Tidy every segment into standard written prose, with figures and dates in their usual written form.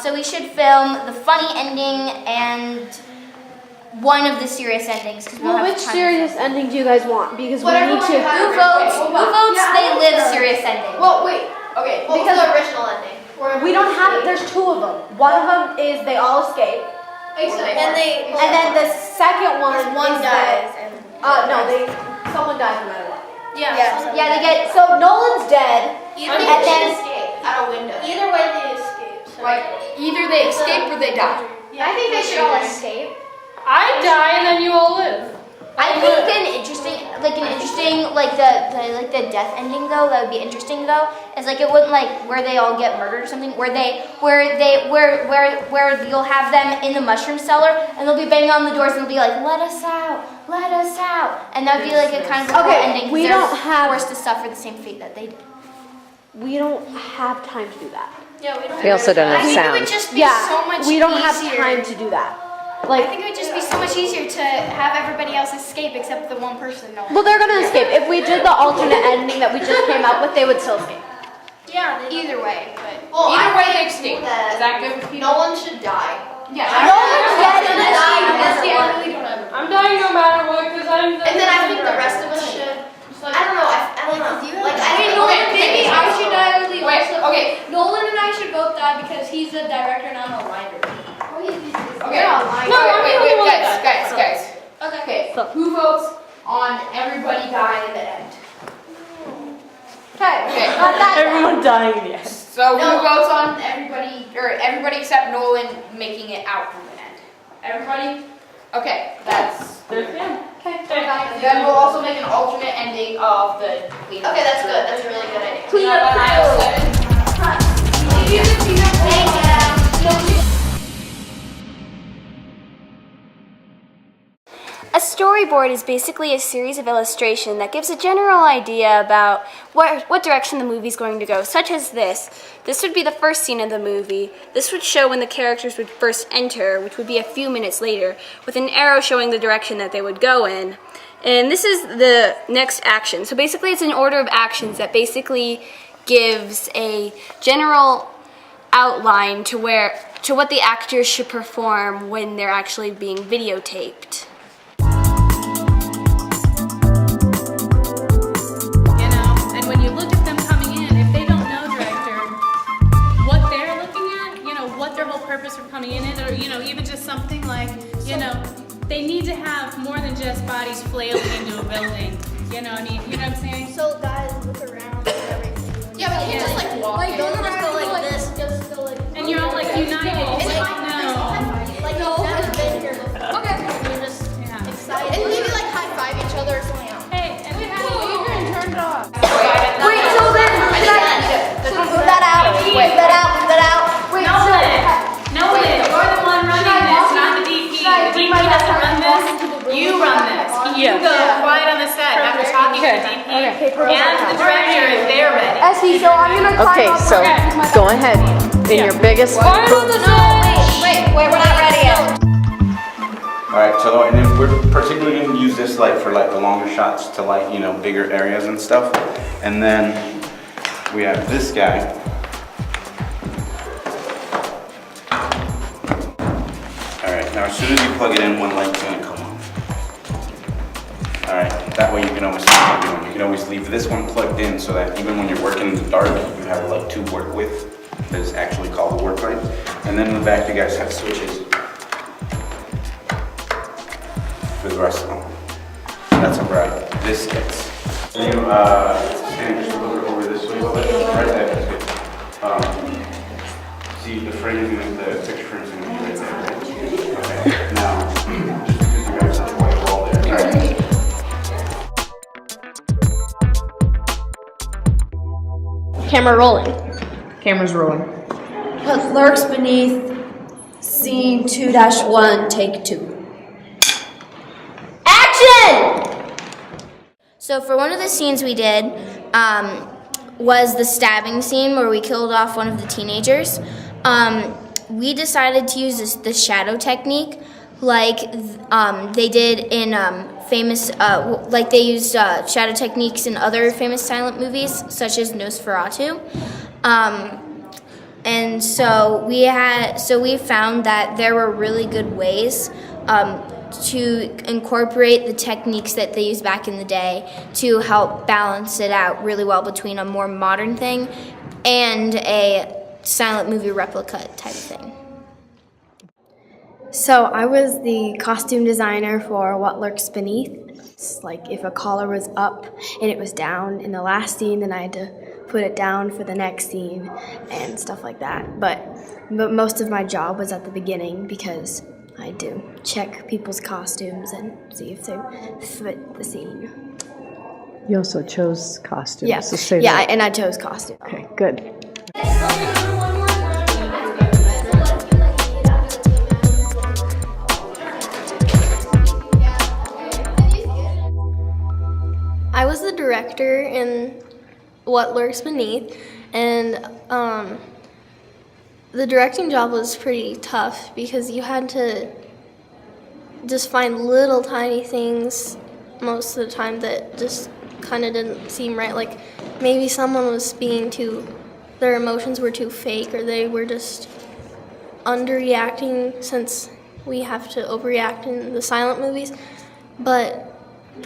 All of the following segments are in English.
So we should film the funny ending and one of the serious endings. Well, which serious ending do you guys want? Because we need to. Who votes? They live serious ending. Well, wait. Okay. Because the original ending. We don't have. There's two of them. One of them is they all escape. And then the second one one dies. Someone dies no matter what. Yeah. They get. So Nolan's dead. Either they escape out a window. Either way, they escape. So Either they escape or they die. I think they should all escape. I die and then you all live. I think an interesting, like the death ending though, that would be interesting though, is like it wouldn't like where they all get murdered or something, where you'll have them in the mushroom cellar and they'll be banging on the doors and they'll be like, let us out, and that would be like a kind of a cool ending. We don't have forced to suffer the same fate that they did. We don't have time to do that. Yeah, we don't. We also don't have I think sound. it would just be so much we don't have easier. time to do that. I think it would just be so much easier to have everybody else escape except the one person. Well, they're gonna escape. If we did the alternate ending that we just came up with, they would still escape. Yeah, either way, but Either way they escape. Is that good with people? No one should die. Yeah. Nolan's dead and I'm dying no matter what because I'm. And then I think the rest of us should. I don't know. Like I didn't know. Maybe I should die with you. Wait, Okay. Nolan and I should both die because he's the director and I'm a writer. Okay. Wait, guys. Okay. So who votes on everybody die in the end? Okay. Everyone dying in the end. So who votes on everybody except Nolan making it out from the end? Everybody? Okay, that's Okay. then we'll also make an alternate ending of the cleanup. Okay, that's good. That's a really good idea. Cleanup A storyboard is basically a series of illustration that gives a general idea about what direction the movie's going to go, such as this. This would be the first scene of the movie. This would show when the characters would first enter, which would be a few minutes later, with an arrow showing the direction that they would go in. And this is the next action. So basically it's an order of actions that basically gives a general outline to what the actors should perform when they're actually being videotaped. Purpose for coming in it, or even just something like they need to have more than just bodies flailing into a building. You know what I'm saying? So guys, look around and everything. Yeah, we can't just like walk. Don't just go like this. Just go like. And you're all like united. It's like Like you've never been here before. Okay. You're just excited. And maybe like high five each other or something else. hey, and we have Adrian turned off. Wait, so then move that out. Wait, Nolan, you're the one running this, not the DP. The DP doesn't run this. You run this. You go quiet on the set after talking to the DP and the director if they're ready. Essie, so I'm gonna climb Okay, up so go ahead. In your biggest. Wait, we're not ready yet. Alright, so and then we're particularly going to use this for the longer shots to bigger areas and stuff. And then we have this guy. Alright, now as soon as you plug it in, one light's going to come on. Alright, that way you can always you can always leave this one plugged in so that even when you're working in the dark, you have a light to work with. That is actually called a work light. And then in the back, you guys have switches for the rest of them. That's how bright this gets. So you stand just a little bit over this way, right there. That's good. See the framing and the picture frames are going to be right there, right? Okay. Now, just because you have such a white wall there. Right. camera rolling. Camera's rolling. Lurks Beneath, scene 2-1, take 2. action! So for one of the scenes we did was the stabbing scene where we killed off one of the teenagers. We decided to use the shadow technique like they did in like they used shadow techniques in other famous silent movies such as Nosferatu. And so we found that there were really good ways to incorporate the techniques that they used back in the day to help balance it out really well between a more modern thing and a silent movie replica type of thing. So I was the costume designer for What Lurks Beneath. It's like if a collar was up and it was down in the last scene, then I had to put it down for the next scene and stuff like that. But most of my job was at the beginning because I do check people's costumes and see if they fit the scene. You also chose costumes. Yeah, So say yeah, that. and I chose costume. Okay, good. I was the director in What Lurks Beneath, and the directing job was pretty tough because you had to just find little tiny things most of the time that just kind of didn't seem right. Like maybe someone was their emotions were too fake, or they were just underreacting since we have to overreact in the silent movies. But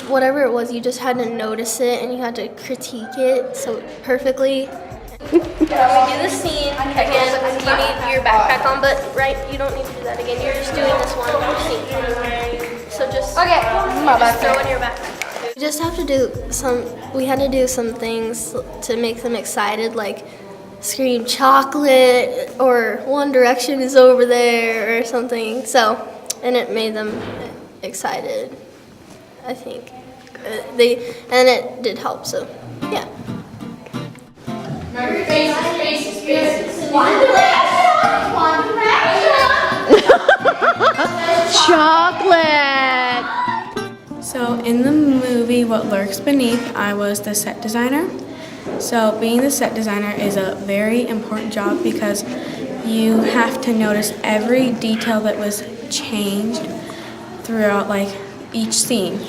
whatever it was, you just had to notice it and you had to critique it so perfectly. When we do the scene, again, you need your backpack on, but you don't need to do that again. You're just doing this one scene. So just, throw in your backpack. You just have to we had to do some things to make them excited, like scream chocolate or One Direction is over there or something. And it made them excited, I think. And it did help, so yeah. Chocolate! So in the movie What Lurks Beneath, I was the set designer. So being the set designer is a very important job because you have to notice every detail that was changed throughout each scene.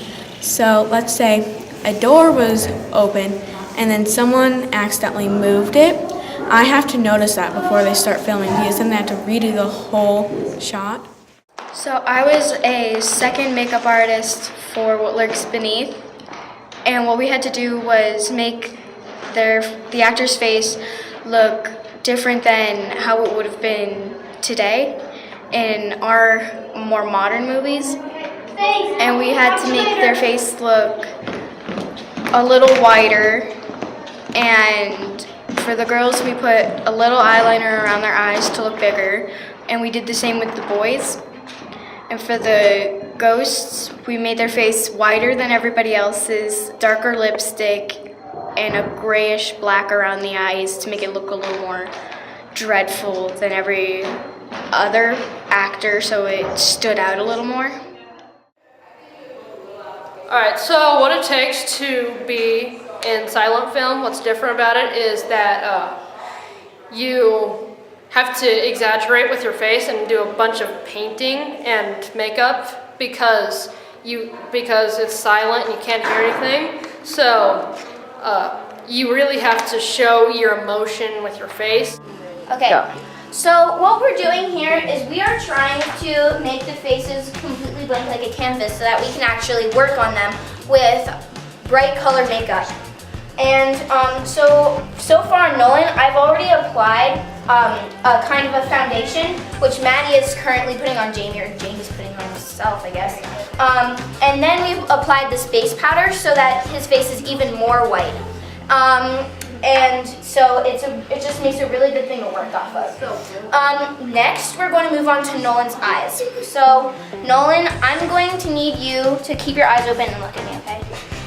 So let's say a door was open and then someone accidentally moved it. I have to notice that before they start filming because then they have to redo the whole shot. So I was a second makeup artist for What Lurks Beneath, and what we had to do was make the actor's face look different than how it would have been today in our more modern movies. And we had to make their face look a little wider, and for the girls we put a little eyeliner around their eyes to look bigger, and we did the same with the boys. And for the ghosts, we made their face wider than everybody else's, darker lipstick, and a grayish black around the eyes to make it look a little more dreadful than every other actor, so it stood out a little more. Alright, so what it takes to be in silent film, what's different about it is that you have to exaggerate with your face and do a bunch of painting and makeup because it's silent and you can't hear anything. So you really have to show your emotion with your face. Okay. Yeah. So what we're doing here is we are trying to make the faces completely blank like a canvas so that we can actually work on them with bright color makeup. And so far, Nolan, I've already applied a kind of a foundation, which Maddie is currently putting on Jamie, or Jamie's putting on himself, I guess. And then we've applied this base powder so that his face is even more white. And so it just makes a really good thing to work off of. Next, we're going to move on to Nolan's eyes. So, Nolan, I'm going to need you to keep your eyes open and look at me, okay?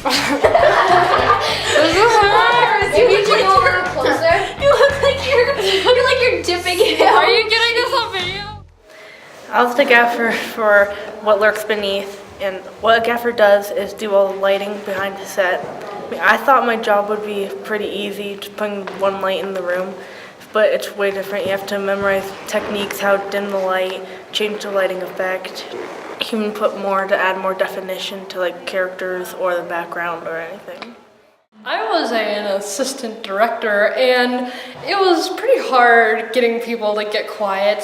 This is hard. You need to go a little closer. You look like you're dipping it out. Are you getting this on video? I was the gaffer for What Lurks Beneath, and what a gaffer does is do all the lighting behind the set. I thought my job would be pretty easy, just putting one light in the room, but it's way different. You have to memorize techniques, how to dim the light, change the lighting effect, even to add more definition to characters or the background or anything. I was an assistant director, and it was pretty hard getting people to get quiet.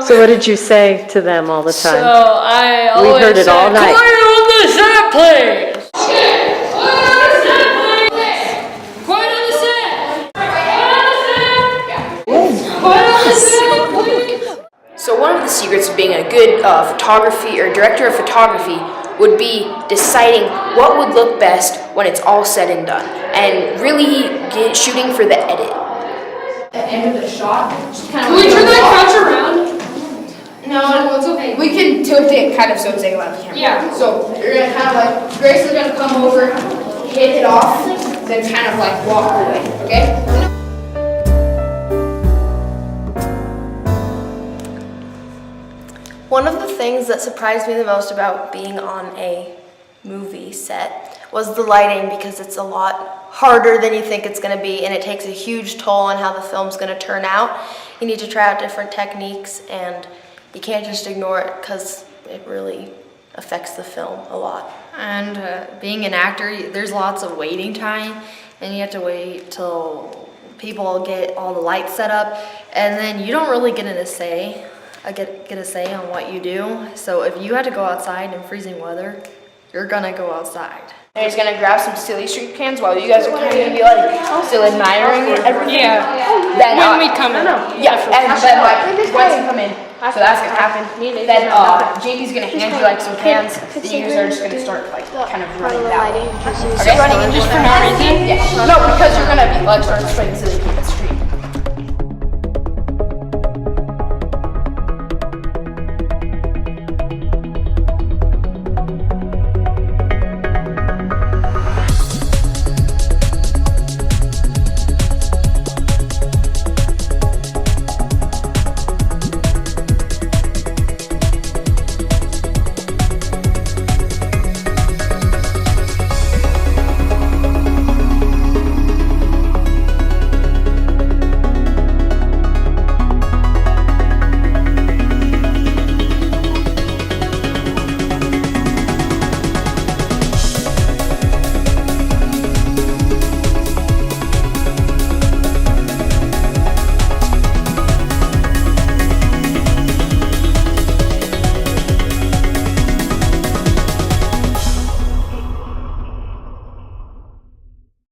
So what did you say to them all the time? So I always We heard it said, all night. quiet on the set, please! So one of the secrets of being a good photography or director of photography would be deciding what would look best when it's all said and done, and really shooting for the edit. At the end of the shot, just kind of. Can we turn that couch around? No, it's okay. We can tilt it kind of so it's angled out of the camera. Yeah. So you're gonna kind of like, Grace is gonna come over, hit it off, then kind of like walk away, okay? One of the things that surprised me the most about being on a movie set was the lighting, because it's a lot harder than you think it's going to be, and it takes a huge toll on how the film's going to turn out. You need to try out different techniques, and you can't just ignore it because it really affects the film a lot. And being an actor, there's lots of waiting time, and you have to wait till people get all the lights set up, and then you don't really get a say. Get a say on what you do. So if you had to go outside in freezing weather, you're gonna go outside. And he's gonna grab some silly street cans while you guys are kind of gonna be like still admiring everything. Yeah. Then When we come in. Yeah, and then like once you come in, so that's gonna happen. Then Jamie's gonna hand you like some cans. The users are just gonna start like kind of running that way. Okay, running in just for no reason. Yeah. No, because you're gonna be like start spraying silly cans.